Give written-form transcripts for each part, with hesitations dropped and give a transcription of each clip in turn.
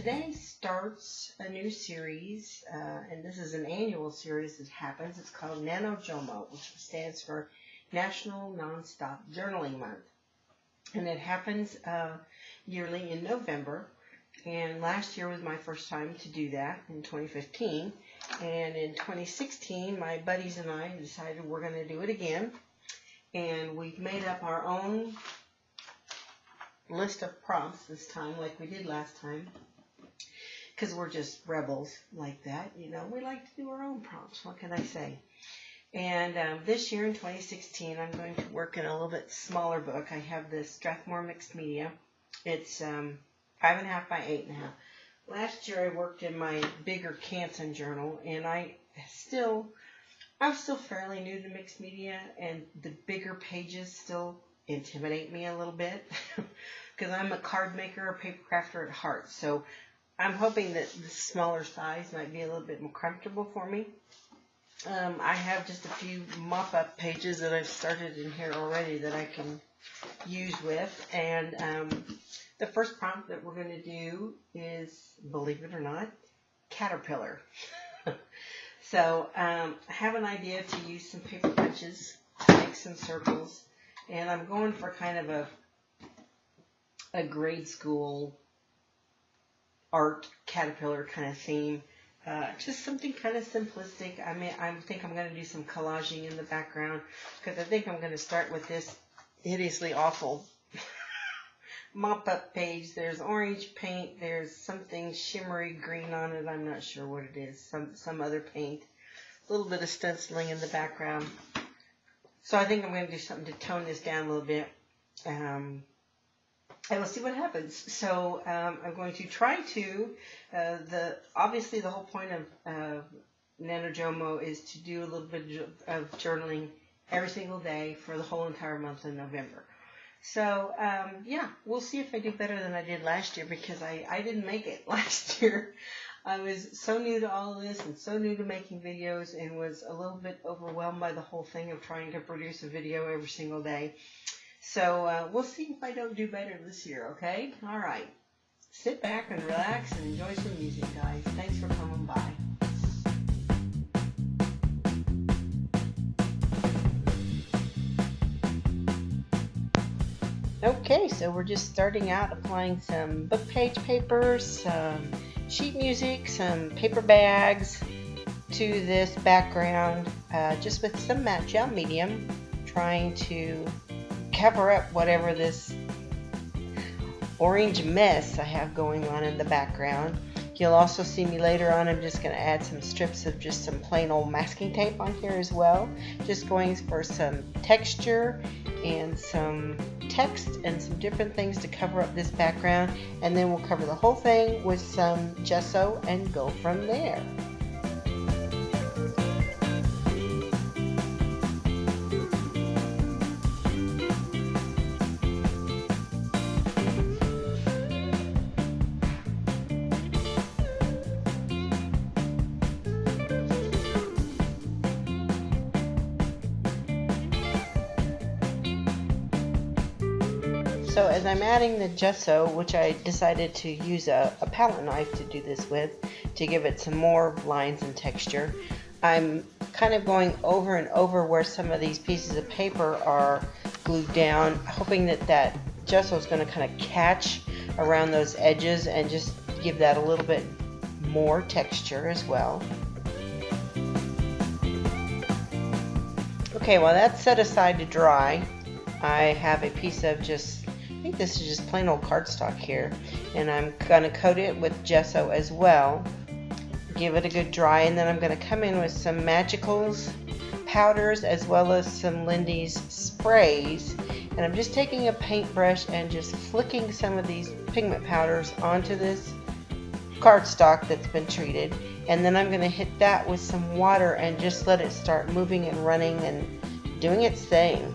today starts a new series, and this is an annual series that happens. It's called NaNoJoMo, which stands for National Nonstop Journaling Month. And it happens yearly in November. And last year was my first time to do that in 2015. And in 2016, my buddies and I decided we're going to do it again. And we've made up our own list of prompts this time, like we did last time, because we're just rebels like that. You know, we like to do our own prompts. What can I say? And this year in 2016, I'm going to work in a little bit smaller book. I have this Strathmore Mixed Media. It's 5.5 by 8.5. Last year I worked in my bigger Canson journal, and I'm still fairly new to mixed media, and the bigger pages still intimidate me a little bit because I'm a card maker, a paper crafter at heart. So I'm hoping that the smaller size might be a little bit more comfortable for me. I have just a few mop-up pages that I've started in here already that I can use with. And the first prompt that we're going to do is, believe it or not, Caterpillar. So I have an idea to use some paper punches to make some circles. And I'm going for kind of a grade school art caterpillar kind of theme. Just something kind of simplistic. I mean, I think I'm going to do some collaging in the background because I think I'm going to start with this hideously awful mop-up page. There's orange paint. There's something shimmery green on it. I'm not sure what it is. Some other paint. A little bit of stenciling in the background. So I think I'm going to do something to tone this down a little bit. And we'll see what happens. So I'm going to try to, obviously the whole point of NaNoJoMo is to do a little bit of journaling every single day for the whole entire month of November. So yeah, we'll see if I do better than I did last year, because I didn't make it last year. I was so new to all of this and so new to making videos, and was a little bit overwhelmed by the whole thing of trying to produce a video every single day. So we'll see if I don't do better this year, okay? All right. Sit back and relax and enjoy some music, guys. Thanks for coming by. Okay, so we're just starting out applying some book page paper, some sheet music, some paper bags to this background, just with some matte gel medium, trying to cover up whatever this orange mess I have going on in the background. You'll also see me later on. I'm just going to add some strips of just some plain old masking tape on here as well. Just going for some texture and some text and some different things to cover up this background. And then we'll cover the whole thing with some gesso and go from there. So as I'm adding the gesso, which I decided to use a palette knife to do this with, to give it some more lines and texture, I'm kind of going over and over where some of these pieces of paper are glued down, hoping that gesso is going to kind of catch around those edges and just give that a little bit more texture as well. Okay, while that's set aside to dry, I have a piece of I think this is just plain old cardstock here, and I'm going to coat it with gesso as well, give it a good dry, and then I'm going to come in with some Magicals powders as well as some Lindy's sprays, and I'm just taking a paintbrush and just flicking some of these pigment powders onto this cardstock that's been treated, and then I'm going to hit that with some water and just let it start moving and running and doing its thing.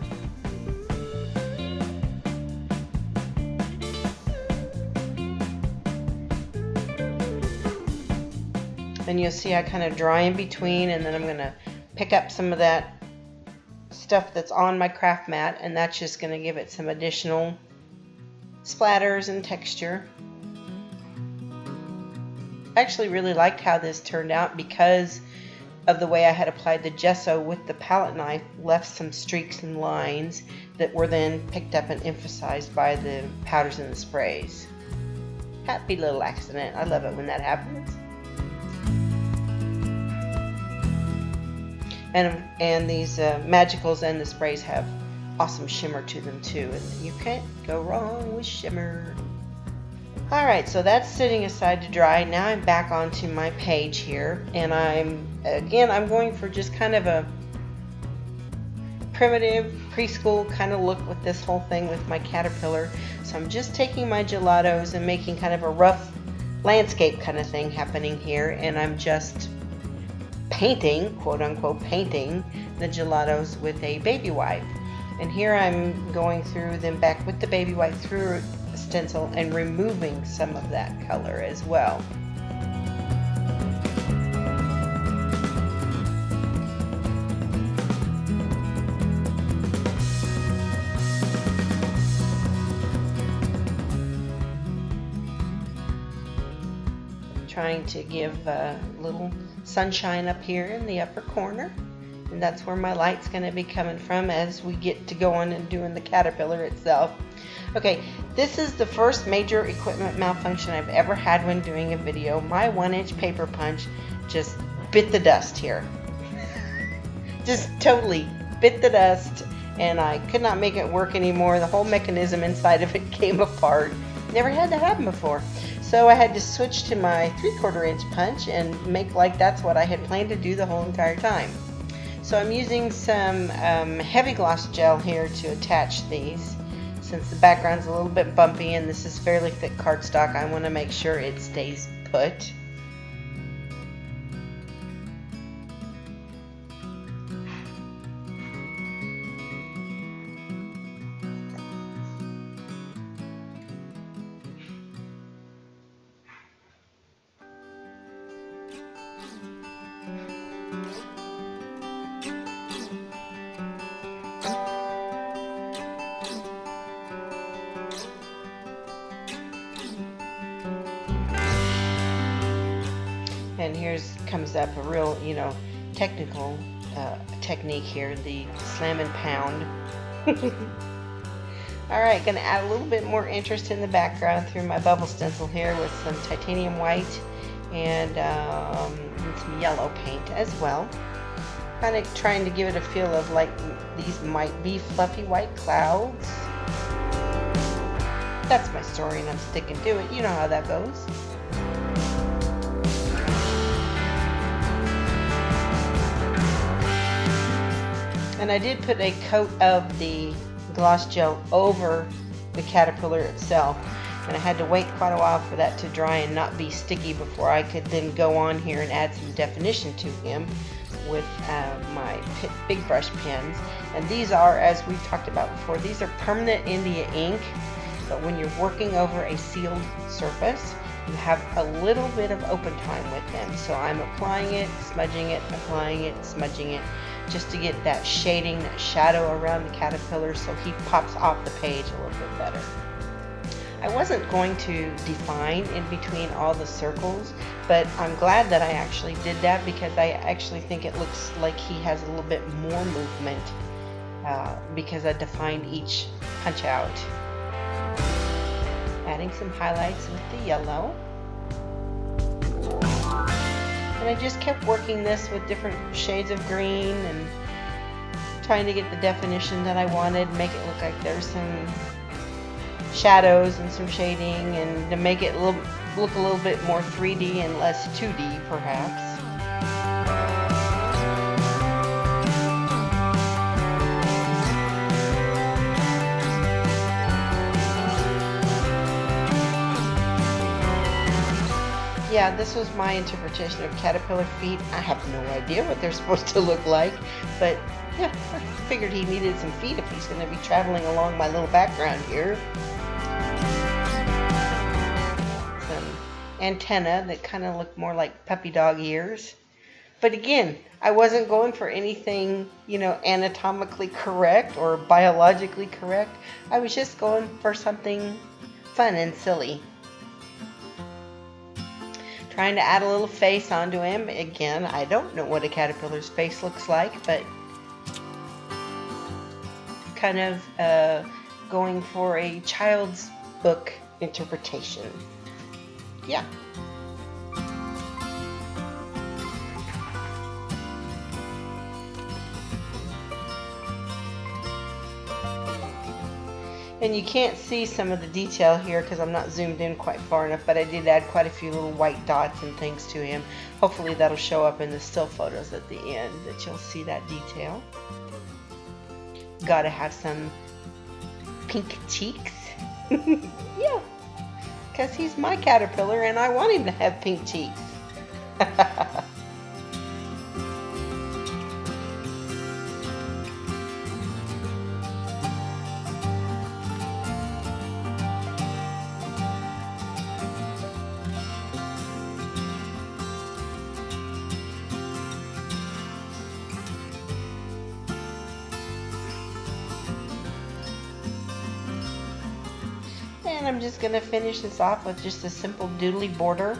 And you'll see I kind of dry in between, and then I'm going to pick up some of that stuff that's on my craft mat, and that's just going to give it some additional splatters and texture. actually really liked how this turned out because of the way I had applied the gesso with the palette knife, left some streaks and lines that were then picked up and emphasized by the powders and the sprays. Happy little accident. I love it when that happens. And these magicals and the sprays have awesome shimmer to them too, and you can't go wrong with shimmer. Alright, so that's sitting aside to dry. Now I'm back onto my page here, and I'm going for just kind of a primitive preschool kind of look with this whole thing with my caterpillar. So I'm just taking my gelatos and making kind of a rough landscape kind of thing happening here, and I'm just painting, quote unquote painting, the gelatos with a baby wipe. And here I'm going through them back with the baby wipe through a stencil and removing some of that color as well. Trying to give a little sunshine up here in the upper corner, and that's where my light's going to be coming from as we get to going and doing the caterpillar itself. Okay, this is the first major equipment malfunction I've ever had when doing a video. My 1-inch paper punch just bit the dust here. Just totally bit the dust, and I could not make it work anymore. The whole mechanism inside of it came apart. Never had that happen before. So I had to switch to my 3/4 inch punch and make like that's what I had planned to do the whole entire time. So I'm using some heavy gloss gel here to attach these. Since the background's a little bit bumpy and this is fairly thick cardstock, I want to make sure it stays put. And here's comes up a real, technical technique here, the slam and pound. Alright, going to add a little bit more interest in the background through my bubble stencil here with some titanium white and some yellow paint as well. Kind of trying to give it a feel of like these might be fluffy white clouds. That's my story and I'm sticking to it. You know how that goes. And I did put a coat of the gloss gel over the caterpillar itself, and I had to wait quite a while for that to dry and not be sticky before I could then go on here and add some definition to him with my big brush pens. And these are, as we've talked about before, these are permanent India ink, but when you're working over a sealed surface, you have a little bit of open time with them. So I'm applying it, smudging it, applying it, smudging it, just to get that shading, that shadow around the caterpillar so he pops off the page a little bit better. I wasn't going to define in between all the circles, but I'm glad that I actually did that because I actually think it looks like he has a little bit more movement because I defined each punch out. Adding some highlights with the yellow. And I just kept working this with different shades of green and trying to get the definition that I wanted, make it look like there's some shadows and some shading, and to make it look a little bit more 3D and less 2D perhaps. Yeah, this was my interpretation of caterpillar feet. I have no idea what they're supposed to look like, but yeah, I figured he needed some feet if he's going to be traveling along my little background here. Some antenna that kind of look more like puppy dog ears. But again, I wasn't going for anything, anatomically correct or biologically correct. I was just going for something fun and silly. Trying to add a little face onto him. Again, I don't know what a caterpillar's face looks like, but kind of going for a child's book interpretation. Yeah. And you can't see some of the detail here because I'm not zoomed in quite far enough, but I did add quite a few little white dots and things to him. Hopefully that'll show up in the still photos at the end, that you'll see that detail. Gotta have some pink cheeks. Yeah, because he's my caterpillar and I want him to have pink cheeks. And I'm just going to finish this off with just a simple doodly border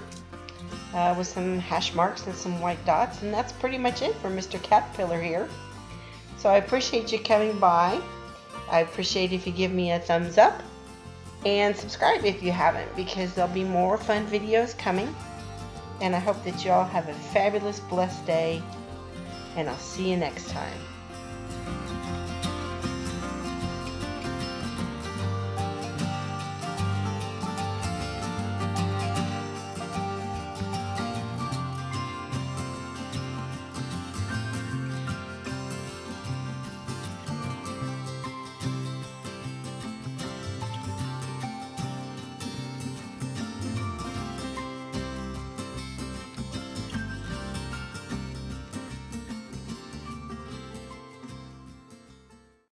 with some hash marks and some white dots, and that's pretty much it for Mr. Caterpillar here. So I appreciate you coming by. I appreciate if you give me a thumbs up and subscribe if you haven't, because there'll be more fun videos coming. And I hope that you all have a fabulous, blessed day, and I'll see you next time.